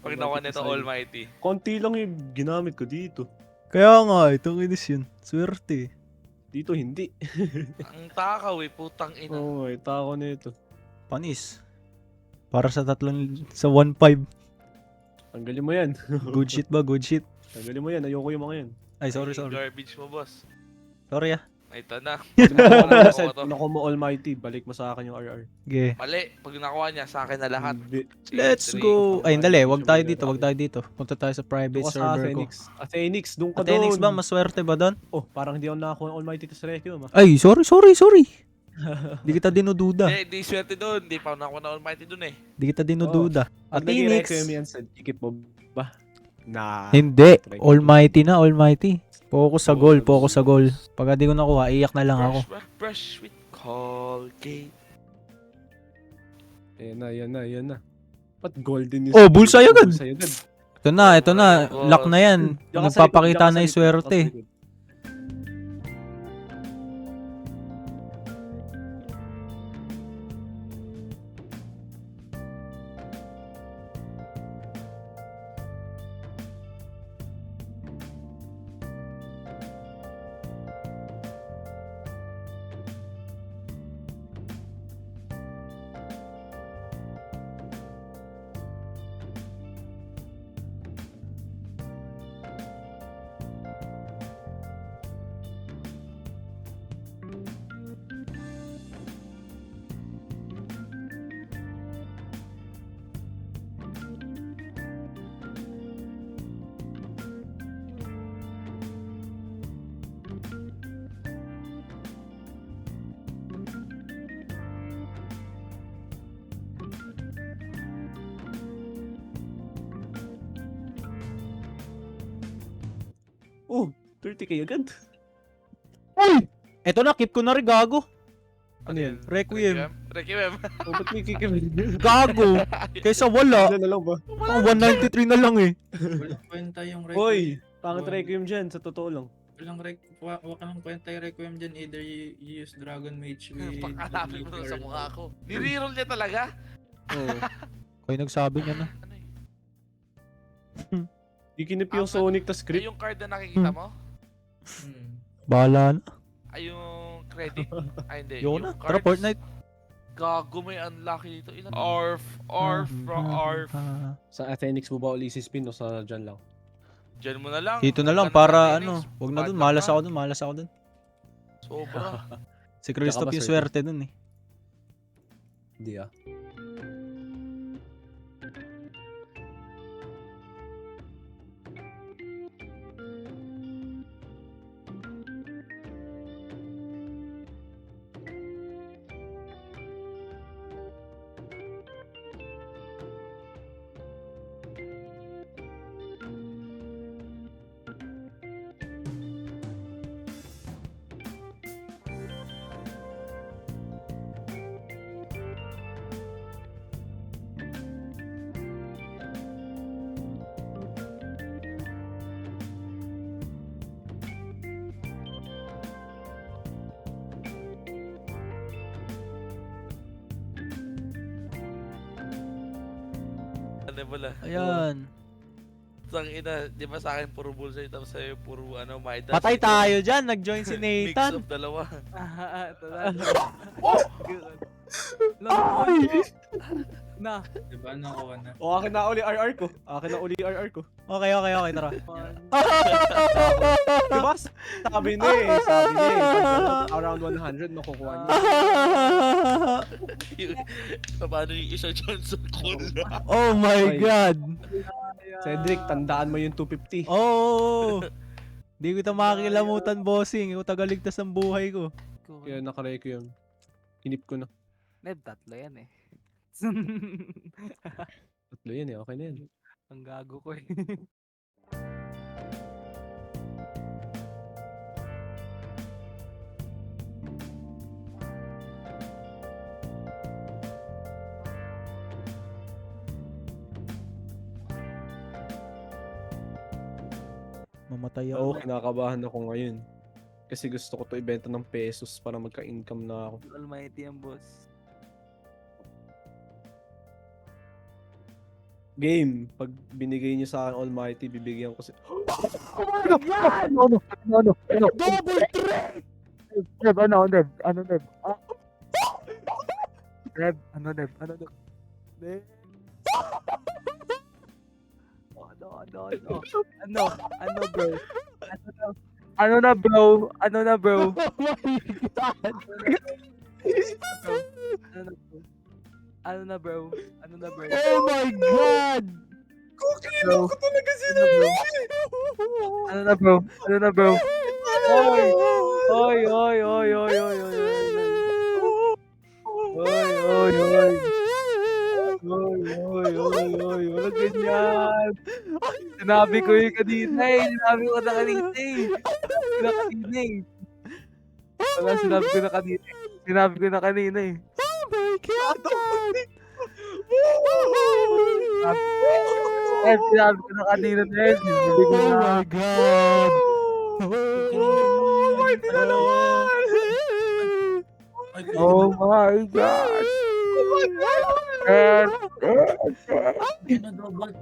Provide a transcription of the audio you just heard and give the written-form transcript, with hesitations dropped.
Pag nakuha nito Almighty. Konti lang yung ginamit ko dito. Kaya nga, itong inis yun. Swerte. Dito hindi. Ang takaw putang ina. Oo, tako na ito. Panis. Para sa 1.5. Tanggalin mo yan. Good shit ba? Good shit. Tanggalin mo yan. Ayoko yung mga yan. Ay, sorry. Garbage mo, boss. Sorry ah. Ito na. Pag nakuha na Nakuha set, to. nakuha mo Almighty, balik mo sa akin yung RR. Okay. Mali. Pag nakuha niya, sa akin na lahat. Hindi. Let's Three. go. Ay, dali. Wag tayo dito. Punta tayo sa private Doon ka sa server ko. Phoenix. Phoenix, doon ka Atenix doon. ba? Maswerte ba doon? Oh, parang hindi ako nakakuha ng Almighty sa Requiem ah. Ay, sorry. Di kita dinududa. Di swerte doon. Di pa ako nakuha na Almighty doon eh. Di kita dinududa. Pag naging Atenix. Requiem yan, sa tikip mo ba? Nah. Hindi. Almighty na, Almighty. Focus sa goal. Pagka di ko nakuha, iyak na lang ako. Brush with Colgate. Yan na. Ba't golden Oh, bullseye agad. Bullseye agad. Ito na. Lock na yan. Diyan ka sa likod, Nagpapakita diyan ka na sa yung likod, swerte. diyan ka sa likod. Oh, 30k agad. Ito na, keep ko na rin, gago. Ano yan? Requiem. Requiem. Oh, ba't may kikimin? Gago. Kaysa wala. Ano na lang ba? Ang 193 na lang eh. Walang kwenta yung Requiem. Hoy, pangit Requiem dyan, sa totoo lang. Wala kang kwenta yung Requiem dyan. Either you use Dragon Mage with... Pakalapin mo sa mukha ko. Ni-reroll niya talaga. Oo. Kayo nagsabi niya na. Ano eh? Di kinip yung Sonic tas Ay, script. yung card na nakikita mo? Bahala na. Ay, yung credit. Ay, hindi. Yun na. Yung Tara, cards. Fortnite. Gago, may unlucky dito. Ilan? Arf. Sa Athenix mo ba uli si spin o sa dyan lang? Diyan mo na lang. Dito na lang Huwag ka para Phoenix. ano. Wag na Bad dun. luck Malas ka. ako dun. Sobra. Si Christoph ba yung swerte? swerte dun eh. Hindi ah. Ano pala? Ayan. Tang ina, di ba sa akin puro bullseye tapos sa'yo puro ano, Midas. Patay tayo dyan. Nag-join si Mix Nathan. of dalawa. Na. Diba? Nakuha na. O akin na uli RR ko. Okay. Tara. Diba? Sabi niya eh. Pag around 100 makukuha niya. Paano yung isa dyan sa cool? Oh my Ay. God. Cedric, tandaan mo yung 250. Oh. Di ko ito makikilamutan, bossing. Ikaw tagaligtas ng buhay ko. Kaya naka-requiem. Kinip ko na. Ned, tatlo yan eh. Tatlo yan eh. Okay na yan. Ang gago ko eh. Mamatay Oo, ako. kinakabahan ako ngayon. Kasi gusto ko to ibenta ng pesos para magka-income na ako. Almighty ang boss. Game. Pag binigay niyo sa akin Almighty, bibigyan ko si... Ano? Double threat! Neb, ano, Neb? Ano, Neb? Neb, ano, Neb? Ano, Neb? Neb? Ano? Ano, bro? Ano na, bro? Ano na, bro? Ano na, bro? Ano na, bro? Oh my God! Kukino ko talaga sinabi! Ano na, bro? Ano na, bro? Oy! Oy, oy, oy, oy, oy, oy, oy. Oy, oy, oy. Oy, oy, oy, oy. Walang ganyan. Sinabi ko yung kanina eh. Sinabi ko na kanina eh. Sinabi ko na kanina eh. Wala, sinabi ko na kanina eh. Sinabi ko na kanina eh. Oh my God! Sinabi ko na kanina eh. Sinabi ko Oh na. my God! Oh my God! Ay, Oh my God. Oh my God! Eh, ano daw, ba't